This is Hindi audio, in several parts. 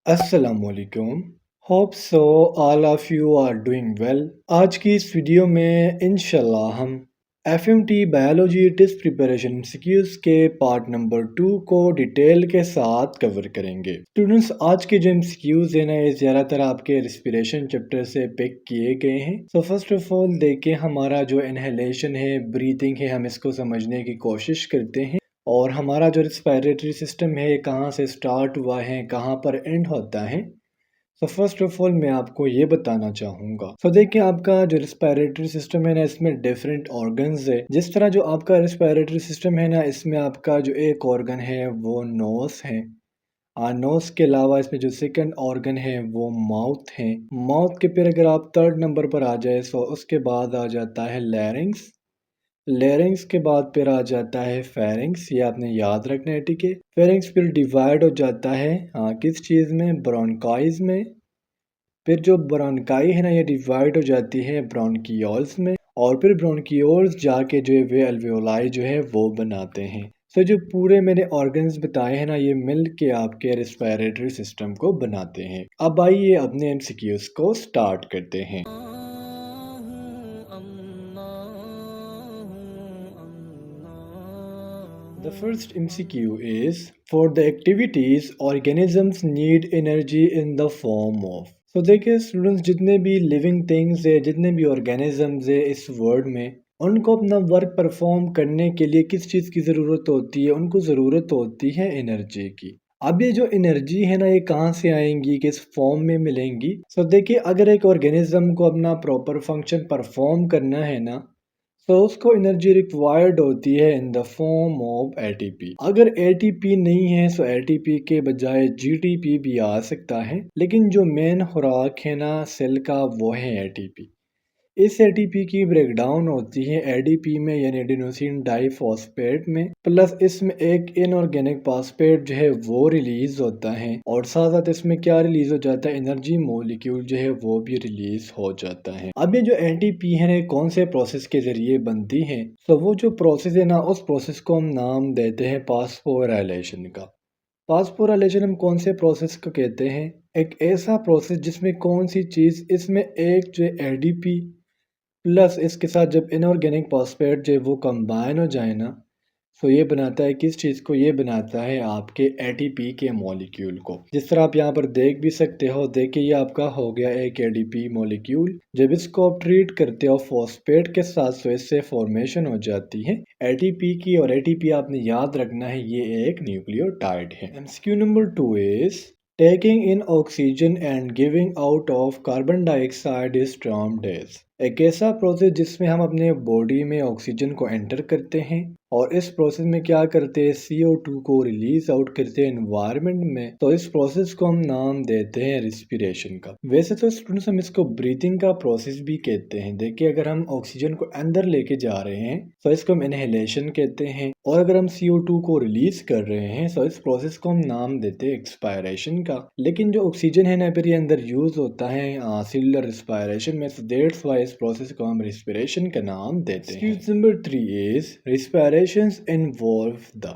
अस्सलामुअलैकुम। Hope so all of you are doing well. आज की इस वीडियो में इंशाल्लाह हम FMT biology test preparation MCQs के पार्ट नंबर 2 को डिटेल के साथ कवर करेंगे। स्टूडेंट्स, आज के जो एमसीक्यूज है ना, ये ज़्यादातर आपके रिस्पिरेशन चैप्टर से पिक किए गए हैं। सो फर्स्ट ऑफ ऑल देखिए, हमारा जो इनहेलेशन है, ब्रीथिंग है, हम इसको समझने की कोशिश करते हैं। और हमारा जो रिस्पायरेटरी सिस्टम है, ये कहाँ से स्टार्ट हुआ है, कहाँ पर एंड होता है। तो फर्स्ट ऑफ ऑल मैं आपको ये बताना चाहूँगा। देखिए, आपका जो रिस्पायरेटरी सिस्टम है ना, इसमें डिफरेंट ऑर्गन्स है। जिस तरह जो आपका रिस्पायरेटरी सिस्टम है ना, इसमें आपका जो एक ऑर्गन है वो नोस है। नोस के अलावा इसमें जो सेकंड ऑर्गन है वो माउथ है। माउथ के फिर अगर आप थर्ड नंबर पर आ जाए तो उसके बाद आ जाता है लैरिंग्स। लेरिंग्स के बाद फिर आ जाता है फेरिंग्स। ये आपने याद रखना है, ठीक है। फेरिंग्स फिर डिवाइड हो जाता है किस चीज़ में, ब्रोंकाइज में। फिर जो ब्रोंकाई है ना, ये डिवाइड हो जाती है ब्रोंकियोल्स में। और फिर ब्रोंकियोल्स जाके जो है वे अल्वेओलाई जो है वो बनाते हैं। जो पूरे मैंने ऑर्गन्स बताए हैं ना, ये मिल के आपके रेस्पिरेटरी सिस्टम को बनाते हैं। अब आइए अपने एमसीक्यूज को स्टार्ट करते हैं। The first MCQ is, for the activities, organisms need energy in the form of. देखिए स्टूडेंट्स, जितने भी लिविंग थिंग्स है, जितने भी ऑर्गेनिजम्स है इस वर्ल्ड में, उनको अपना वर्क परफॉर्म करने के लिए किस चीज़ की ज़रूरत होती है? उनको ज़रूरत होती है एनर्जी की। अब ये जो एनर्जी है ना, ये कहाँ से आएंगी, किस फॉर्म में मिलेंगी? देखिए, अगर एक ऑर्गेनिज्म को अपना प्रॉपर फंक्शन परफॉर्म करना है ना, उसको एनर्जी रिक्वायर्ड होती है in the form of ATP. अगर एटीपी नहीं है तो एटीपी के बजाय जीटीपी भी आ सकता है, लेकिन जो मेन खुराक है ना सेल का, वो है एटीपी। इस एटीपी की ब्रेकडाउन होती है एडीपी में, यानी एडिनोसिन डाइफॉस्फेट में। प्लस इसमें एक इनऑर्गेनिक फॉस्फेट जो है वो रिलीज होता है, और साथ साथ इसमें क्या रिलीज हो जाता है, एनर्जी मॉलिक्यूल जो है वो भी रिलीज हो जाता है। अब ये जो एटीपी है ना, कौन से प्रोसेस के जरिए बनती है? वो जो प्रोसेस है ना, उस प्रोसेस को हम नाम देते हैं फास्फोराइलेशन का। फास्फोराइलेशन हम कौन से प्रोसेस को कहते हैं? एक ऐसा प्रोसेस जिसमें कौन सी चीज, इसमें एक जो एडीपी प्लस इसके साथ जब इनऑर्गेनिक फॉस्फेट जो है वो कंबाइन हो जाए ना, ये बनाता है किस चीज़ को? ये बनाता है आपके एटीपी के मॉलिक्यूल को। जिस तरह आप यहाँ पर देख भी सकते हो, देखिए ये आपका हो गया एक एडीपी मॉलिक्यूल। जब इसको आप ट्रीट करते हो फॉस्फेट के साथ, तो इससे फॉर्मेशन हो जाती है एटीपी की। और एटीपी आपने याद रखना है, ये एक न्यूक्लियोटाइड है। MCQ number 2 is, taking in oxygen and giving out of carbon dioxide is termed as। एक ऐसा प्रोसेस जिसमें हम अपने बॉडी में ऑक्सीजन को एंटर करते हैं, और इस प्रोसेस में क्या करते हैं, CO2 को रिलीज आउट करते हैं एनवायरनमेंट में। तो इस प्रोसेस को हम नाम देते हैं रिस्पिरेशन का। वैसे तो स्टूडेंट्स, हम इसको ब्रीथिंग का प्रोसेस भी कहते हैं। देखिए, अगर हम ऑक्सीजन को अंदर लेके जा रहे हैं तो इसको हम इनहेलेशन कहते हैं, और अगर हम CO2 को रिलीज कर रहे हैं तो इस प्रोसेस को हम नाम देते हैं एक्सपायरेशन का। लेकिन जो ऑक्सीजन है ना, फिर ये अंदर यूज होता है सेलुलर रिस्पायरेशन में, so that's why इस प्रोसेस को हम रिस्पिरेशन का नाम देते हैं। Excuse number 3 is, respirations involve the।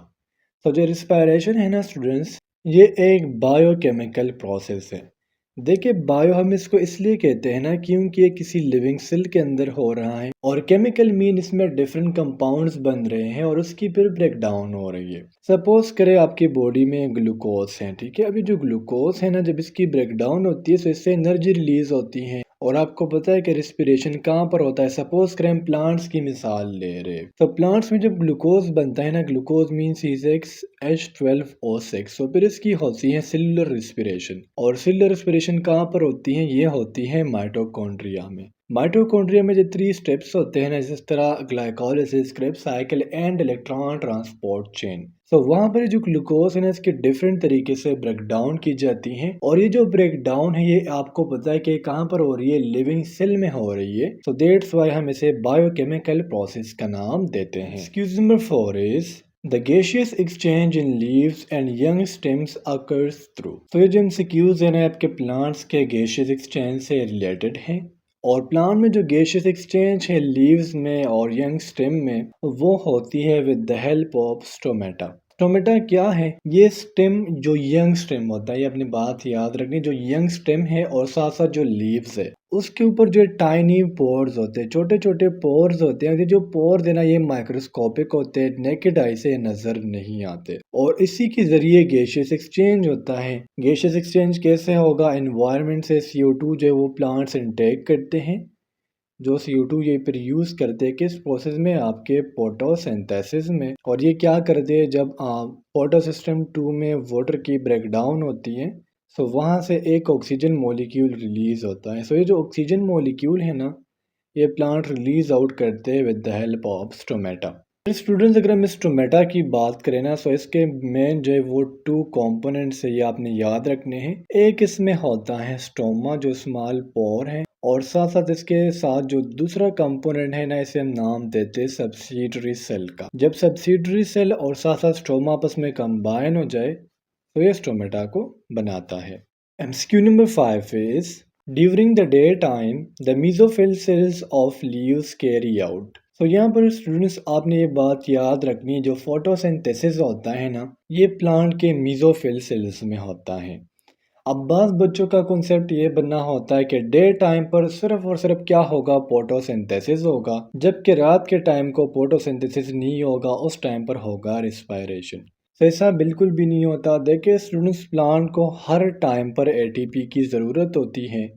जो रिस्पायरेशन है ना स्टूडेंट्स, ये एक बायोकेमिकल प्रोसेस है। देखिए, बायो हम इसको इसलिए कहते हैं ना, क्योंकि ये किसी लिविंग सेल के अंदर हो रहा है, और केमिकल मीन इसमें डिफरेंट कंपाउंड्स बन रहे हैं और उसकी फिर ब्रेक डाउन हो रही है। सपोज करें आपकी बॉडी में ग्लूकोज है, ठीक है। अभी जो ग्लूकोज है ना, जब इसकी ब्रेक डाउन होती है तो इससे एनर्जी रिलीज होती है। और आपको पता है कि रिस्पिरेशन कहाँ पर होता है? सपोज करें हम प्लांट्स की मिसाल ले रहे हैं, तो प्लांट्स में जब ग्लूकोज बनता है ना, ग्लूकोज मीन C6H12O6, तो फिर इसकी होती है सेलुलर रिस्पिरेशन। और सेलुलर रिस्पिरेशन कहाँ पर होती है? ये होती है माइटोकॉन्ड्रिया में। माइटोकॉन्ड्रिया में जो 3 स्टेप्स होते हैं ना, जिस तरह glycolysis, Krebs cycle and electron transport chain. वहाँ पर जो ग्लूकोज है ना, इसके डिफरेंट तरीके से ब्रेक डाउन की जाती है। और ये जो ब्रेक डाउन है, ये आपको पता है कि कहाँ पर हो रही है? लिविंग सेल में हो रही है। दैट्स वाई हम इसे बायोकेमिकल प्रोसेस का नाम देते हैं। Excuse number 4 is, The gaseous exchange in leaves and young stems occurs through। ये जो MCQs है ना, आपके प्लांट्स के गैशियस एक्सचेंज से रिलेटेड हैं। और प्लांट में जो गैशियस एक्सचेंज है लीव्स में और यंग स्टेम में, वो होती है with the help of stomata. Stomata क्या है? ये स्टेम जो यंग स्टेम होता है, ये अपनी बात याद रखनी, जो यंग स्टेम है और साथ साथ जो लीव्स है उसके ऊपर जो टाइनी पोर्स होते हैं, छोटे छोटे पोर्स होते हैं। ये जो पोर्स है ना, ये माइक्रोस्कोपिक होते हैं, नेकेड आई से नजर नहीं आते और इसी के जरिए गैसियस एक्सचेंज होता है। गैसियस एक्सचेंज कैसे होगा? एनवायरनमेंट से CO2 जो है वो प्लांट्स इनटेक करते हैं, जो CO2 ये फिर यूज़ करते हैं किस प्रोसेस में? आपके फोटोसिंथेसिस में। और ये क्या करते हैं? जब फोटोसिस्टम 2 में वाटर की ब्रेकडाउन होती है, सो वहाँ से एक ऑक्सीजन मॉलिक्यूल रिलीज होता है। सो ये जो ऑक्सीजन मॉलिक्यूल है ना, ये प्लांट रिलीज आउट करते हैं with the help of stomata. Students, अगर हम इस स्टोमेटा की बात करें ना, सो इसके मेन जो है वो 2 कंपोनेंट्स है, ये आपने याद रखने हैं। एक इसमें होता है स्टोमा, जो स्मॉल पोर है, और साथ साथ इसके साथ जो दूसरा कंपोनेंट है ना, इसे हम नाम देते हैं सब्सिडरी सेल का। जब सब्सिडरी सेल और साथ साथ स्टोमा आपस में कंबाइन हो जाए तो ये स्टोमेटा को बनाता है। MCQ number 5 is during the daytime the mesophyll cells of leaves carry out। तो यहाँ पर स्टूडेंट्स आपने ये बात याद रखनी है, जो फोटोसिंथेसिस होता है ना, ये प्लांट के मेसोफिल सेल्स में होता है। अब बास बच्चों का कॉन्सेप्ट ये बनना होता है कि डे टाइम पर सिर्फ और सिर्फ क्या होगा? फोटोसिंथेसिस होगा, जबकि रात के टाइम को फोटोसिंथेसिस नहीं होगा, उस टाइम पर होगा रिस्पायरेशन। तो ऐसा बिल्कुल भी नहीं होता। देखिए स्टूडेंट्स, प्लांट को हर टाइम पर ATP की ज़रूरत होती है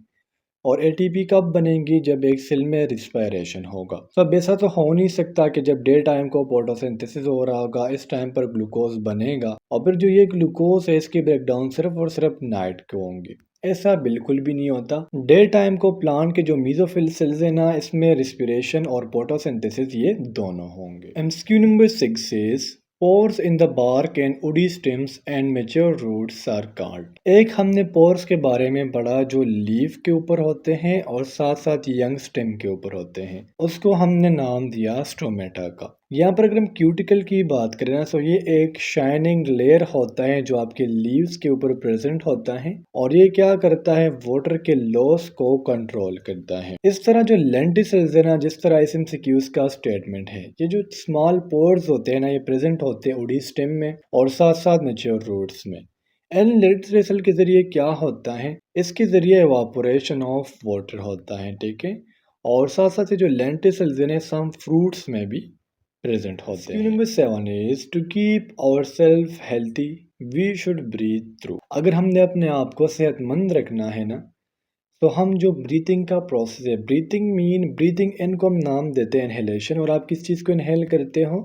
और ATP कब बनेगी? जब एक सेल में रिस्पायरेशन होगा। तो अब ऐसा तो हो नहीं सकता कि जब डे टाइम को फोटोसिंथेसिस हो रहा होगा इस टाइम पर ग्लूकोज बनेगा और फिर जो ये ग्लूकोज है इसकी ब्रेकडाउन सिर्फ और सिर्फ नाइट को होंगी। ऐसा बिल्कुल भी नहीं होता। डे टाइम को प्लांट के जो मेसोफिल सेल्स है ना, इसमें रिस्पिरेशन और फोटोसिंथेसिस ये दोनों होंगे। MCQ number 6 is pores in the bark and woody stems and mature roots are called। एक हमने पोर्स के बारे में पढ़ा, जो लीफ के ऊपर होते हैं और साथ साथ यंग स्टेम के ऊपर होते हैं, उसको हमने नाम दिया स्टोमेटा का। यहाँ पर अगर हम क्यूटिकल की बात करें ना, तो ये एक शाइनिंग लेयर होता है जो आपके लीव्स के ऊपर प्रेजेंट होता है और ये क्या करता है? वाटर के लॉस को कंट्रोल करता है। इस तरह जो लेंटिसल्स है ना, जिस तरह SMCQs का स्टेटमेंट है, ये जो स्मॉल पोर्स होते हैं ना, ये प्रेजेंट होते हैं उडी स्टेम में और साथ साथ मैच्योर रूट्स में। एन लेंटिसल के जरिए क्या होता है? इसके जरिए एवापोरेशन ऑफ वाटर होता है, ठीक है। और साथ साथ ये जो लेंटिसल्स हैं सम फ्रूट्स में भी प्रेजेंट होते हैं। Number 7 is to keep our self healthy we should breathe through. अगर हमने अपने आप को सेहतमंद रखना है ना, तो हम जो ब्रीथिंग का प्रोसेस है, ब्रीथिंग इन को हम नाम देते हैं इनहेलेशन, और आप किस चीज़ को इनहेल करते हो?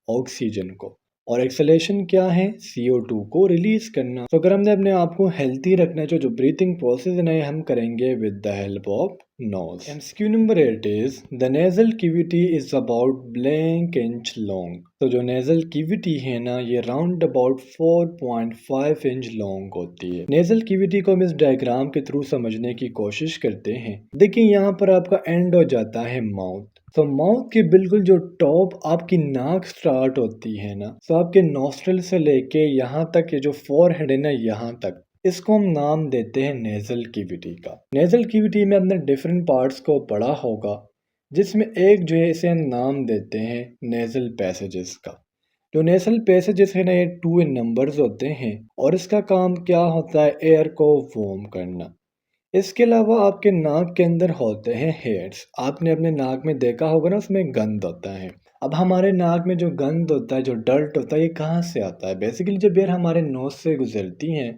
ऑक्सीजन को। और एक्सलेशन क्या है? CO2 को रिलीज करना। तो अगर हमने अपने आप को हेल्थी रखना है, जो ब्रीथिंग प्रोसेस है ना, ये हम करेंगे with the help of nose. MCQ number 8 is the nasal cavity is about blank inch long. तो जो नेजल कैविटी है ना, ये राउंड अबाउट 4.5 इंच लॉन्ग होती है। नेजल कैविटी को हम इस डायग्राम के थ्रू समझने की कोशिश करते हैं। देखिए यहाँ पर आपका एंड हो जाता है माउथ। तो माउथ के बिल्कुल जो टॉप आपकी नाक स्टार्ट होती है ना, तो आपके नॉस्ट्रल से लेके यहाँ तक, ये जो फोरहेड है ना, यहाँ तक, इसको हम नाम देते हैं नेजल कैविटी का। नेजल कैविटी में हमने डिफरेंट पार्ट्स को पढ़ा होगा, जिसमें एक जो है इसे हम नाम देते हैं नेजल पैसेजेस का। जो नेजल पैसेजेस है ना, ये 2 इन नंबर्स होते हैं और इसका काम क्या होता है? एयर को वार्म करना। इसके अलावा आपके नाक के अंदर होते हैं हेयर्स। आपने अपने नाक में देखा होगा ना, उसमें गंद होता है। अब हमारे नाक में जो गंद होता है, जो डर्ट होता है, ये कहाँ से आता है? बेसिकली जब एयर हमारे नोज से गुजरती हैं,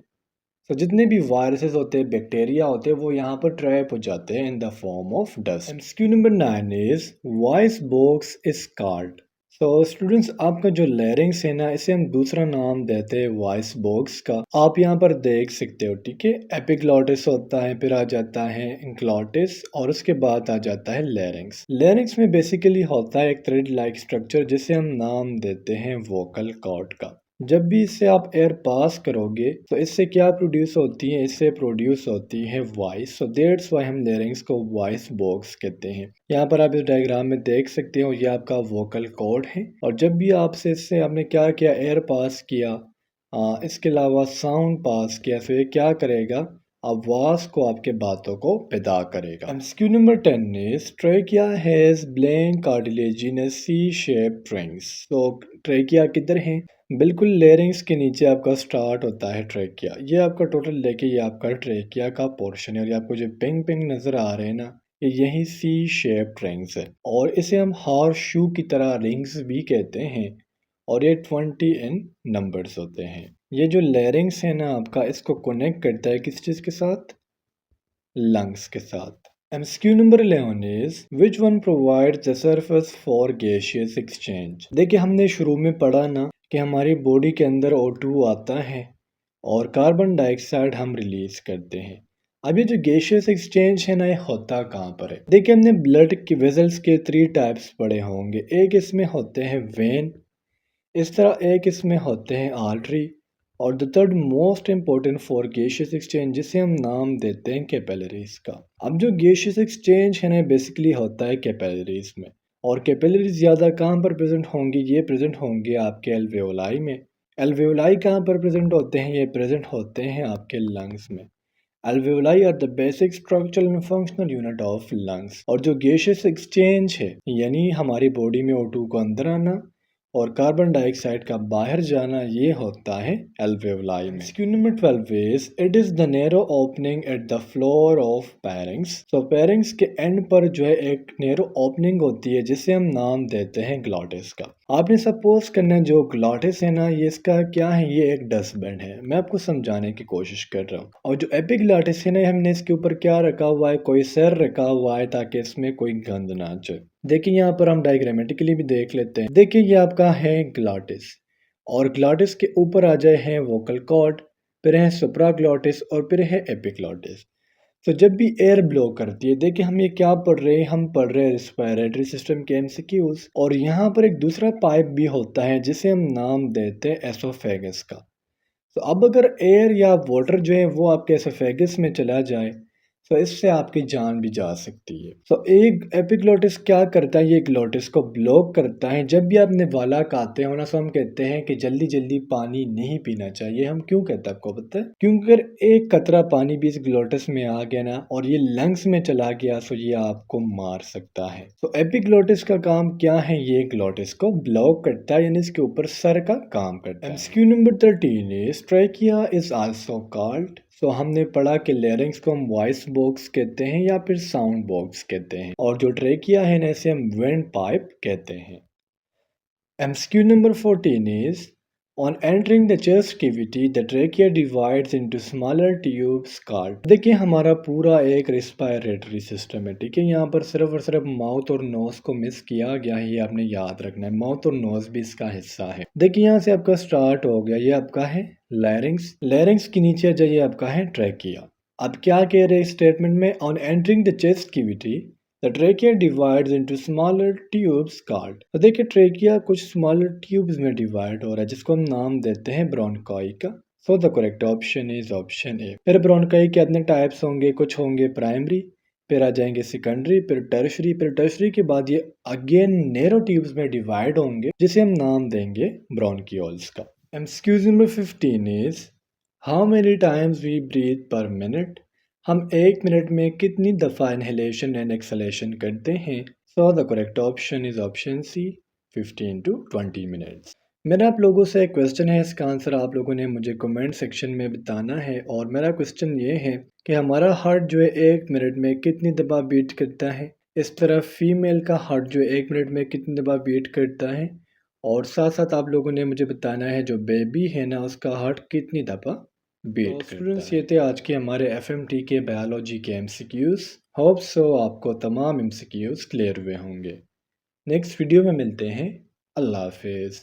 तो जितने भी वायरसेस होते हैं, बैक्टीरिया होते हैं, वो यहाँ पर ट्रैप हो जाते हैं in the form of dust. MCQ number 9 is voice box is called. तो स्टूडेंट्स, आपका जो लैरिंग्स है ना, इसे हम दूसरा नाम देते हैं वॉइस बॉक्स का। आप यहाँ पर देख सकते हो, ठीक है। एपिग्लॉटिस होता है, फिर आ जाता है इंक्लॉटिस और उसके बाद आ जाता है लैरिंग्स। लैरिंग्स में बेसिकली होता है एक थ्रेड लाइक स्ट्रक्चर, जिसे हम नाम देते हैं वोकल कॉर्ड का। जब भी इससे आप एयर पास करोगे तो इससे क्या प्रोड्यूस होती है? इससे प्रोड्यूस होती है वॉइस। सो दैट्स व्हाई हम लैरिंग्स को वॉइस बॉक्स कहते हैं। यहाँ पर आप इस डायग्राम में देख सकते हो, ये आपका वोकल कॉर्ड है और जब भी आपसे इससे आपने क्या किया? एयर पास किया, इसके अलावा साउंड पास किया, तो ये क्या करेगा? आवाज को, आपके बातों को पैदा करेगा। MCQ number 10 is trachea has blank cartilaginous C shape rings. तो ट्रेकिया किधर है? बिल्कुल लेरिंग्स के नीचे आपका स्टार्ट होता है ट्रेकिया। ये आपका टोटल लेके ये आपका ट्रेकिया का पोर्शन है और ये आपको जो पिंग पिंग नजर आ रहे हैं ना, ये यही सी शेप रिंग्स है और इसे हम हॉर्स शू की तरह रिंग्स भी कहते हैं और ये 20 इन नंबर्स होते हैं। ये जो लेरिंग्स है ना आपका, इसको कनेक्ट करता है किस चीज के साथ? लंग्स के साथ। MCQ number 11 is which one provides the surface for gaseous exchange. देखिए हमने शुरू में पढ़ा ना कि हमारी बॉडी के अंदर O2 आता है और कार्बन डाइऑक्साइड हम रिलीज करते हैं। अब ये जो गैसियस एक्सचेंज है ना, ये होता कहाँ पर है? देखिए हमने ब्लड के वेजल्स के 3 टाइप्स पढ़े होंगे। एक इसमें होते हैं वेन, इस तरह एक इसमें होते हैं आर्टरी और the third most important for gaseous exchange जिसे हम नाम देते हैं कैपिलरीज का। अब जो गैसियस एक्सचेंज है ना बेसिकली होता है कैपिलरीज में और कैपिलरीज ज़्यादा कहाँ पर प्रेजेंट होंगी? ये प्रेजेंट होंगे आपके एल्वेओलाई में। एल्वेओलाई कहाँ पर प्रेजेंट होते हैं? ये प्रेजेंट होते हैं आपके लंग्स में। Alveoli are the basic structural and functional unit of lungs। और जो गैसियस एक्सचेंज है यानी हमारी बॉडी में O2 को अंदर आना और कार्बन डाइऑक्साइड का बाहर जाना, ये होता है एल्वेओलाई में। MCQ number 12 is it is the narrow opening at the floor of पैरिंग्स। तो पैरिंग्स के एंड पर जो है एक नैरो ओपनिंग होती है जिसे हम नाम देते हैं ग्लॉटिस का। आपने सपोज करना है जो ग्लॉटिस है ना, ये इसका क्या है? ये एक डस्टबिन है। मैं आपको समझाने की कोशिश कर रहा हूँ। और जो एपिग्लॉटिस है ना, हमने इसके ऊपर क्या रखा हुआ है? कोई सर रखा हुआ है ताकि इसमें कोई गंद ना जाए। देखिए यहाँ पर हम डायग्रामेटिकली भी देख लेते हैं। देखिए ये आपका है ग्लॉटिस और ग्लॉटिस के ऊपर आ जाए हैं वोकल कॉर्ड, फिर है सुप्राग्लॉटिस और फिर है एपिग्लॉटिस। तो जब भी एयर ब्लो करती है, देखिए हम ये क्या पढ़ रहे हैं? हम पढ़ रहे हैं रेस्पिरेटरी सिस्टम के एमसीक्यूज और यहाँ पर एक दूसरा पाइप भी होता है जिसे हम नाम देते हैं एसोफेगस का। तो अब अगर एयर या वाटर जो है वो आपके एसोफेगस में चला जाए तो इससे आपकी जान भी जा सकती है। तो एक एपिग्लॉटिस क्या करता है? ये ग्लॉटिस को ब्लॉक करता है। जब भी आप निवाला खाते हो ना, तो हम कहते हैं कि जल्दी जल्दी पानी नहीं पीना चाहिए। हम क्यों कहते हैं आपको पता है? क्योंकि अगर एक कतरा पानी भी इस ग्लॉटिस में आ गया ना और ये लंग्स में चला गया तो ये आपको मार सकता है। तो एपिग्लॉटिस का काम क्या है? ये ग्लॉटिस को ब्लॉक करता है यानी इसके ऊपर सर का काम करता है। MCQ number 13 is trachea is also called. तो हमने पढ़ा कि लेरिंग्स को हम वॉइस बॉक्स कहते हैं या फिर साउंड बॉक्स कहते हैं और जो ट्रेकिया है ना, इसे हम वेंट पाइप कहते हैं। MCQ number 14 is on entering the chest cavity the trachea divides into smaller tubes called. देखिए हमारा पूरा एक रेस्पिरेटरी सिस्टम है, ठीक है। यहाँ पर सिर्फ और सिर्फ माउथ और नोज को मिस किया गया है, ये आपने याद रखना है। माउथ और नोज भी इसका हिस्सा है। देखिए यहाँ से आपका स्टार्ट हो गया, ये आपका है लैरिंग्स। लैरिंग्स के नीचे जो ये आपका है ट्रेकिया। अब क्या कह रहे हैं स्टेटमेंट में? On entering the chest cavity the trachea divides into smaller tubes called. तो देखिए ट्रेकिया कुछ स्मॉलर ट्यूब्स में डिवाइड हो रहा है जिसको हम नाम देते हैं ब्रोंकाई का। सो the correct option is option A. फिर ब्रोंकाई के कितने टाइप्स होंगे? कुछ होंगे प्राइमरी, फिर आ जाएंगे सेकेंडरी, फिर टर्शरी, फिर टर्शरी के बाद ये अगेन नैरो ट्यूब्स में डिवाइड होंगे जिसे हम नाम देंगे ब्रोंकियोल्स का। MCQ number 15 is how many times we breathe per minute. हम एक मिनट में कितनी दफ़ा इनहेलेशन एंड एक्सलेशन करते हैं? So the correct option is option C 15 to 20 minutes. मेरा आप लोगों से एक क्वेश्चन है, इसका आंसर आप लोगों ने मुझे कमेंट सेक्शन में बताना है और मेरा क्वेश्चन ये है कि हमारा हार्ट जो है एक मिनट में कितनी दफ़ा बीट करता है? इस तरह फीमेल का हार्ट जो है एक मिनट में कितनी दफ़ा बीट करता है और साथ साथ आप लोगों ने मुझे बताना है जो बेबी है ना उसका हार्ट कितनी दफ़ा बीट करता है। स्टूडेंट्स ये थे आज के हमारे एफएमटी के बायोलॉजी के एमसीक्यूज। होप सो आपको तमाम एमसीक्यूज क्लियर हुए होंगे। नेक्स्ट वीडियो में मिलते हैं। अल्लाह हाफिज़।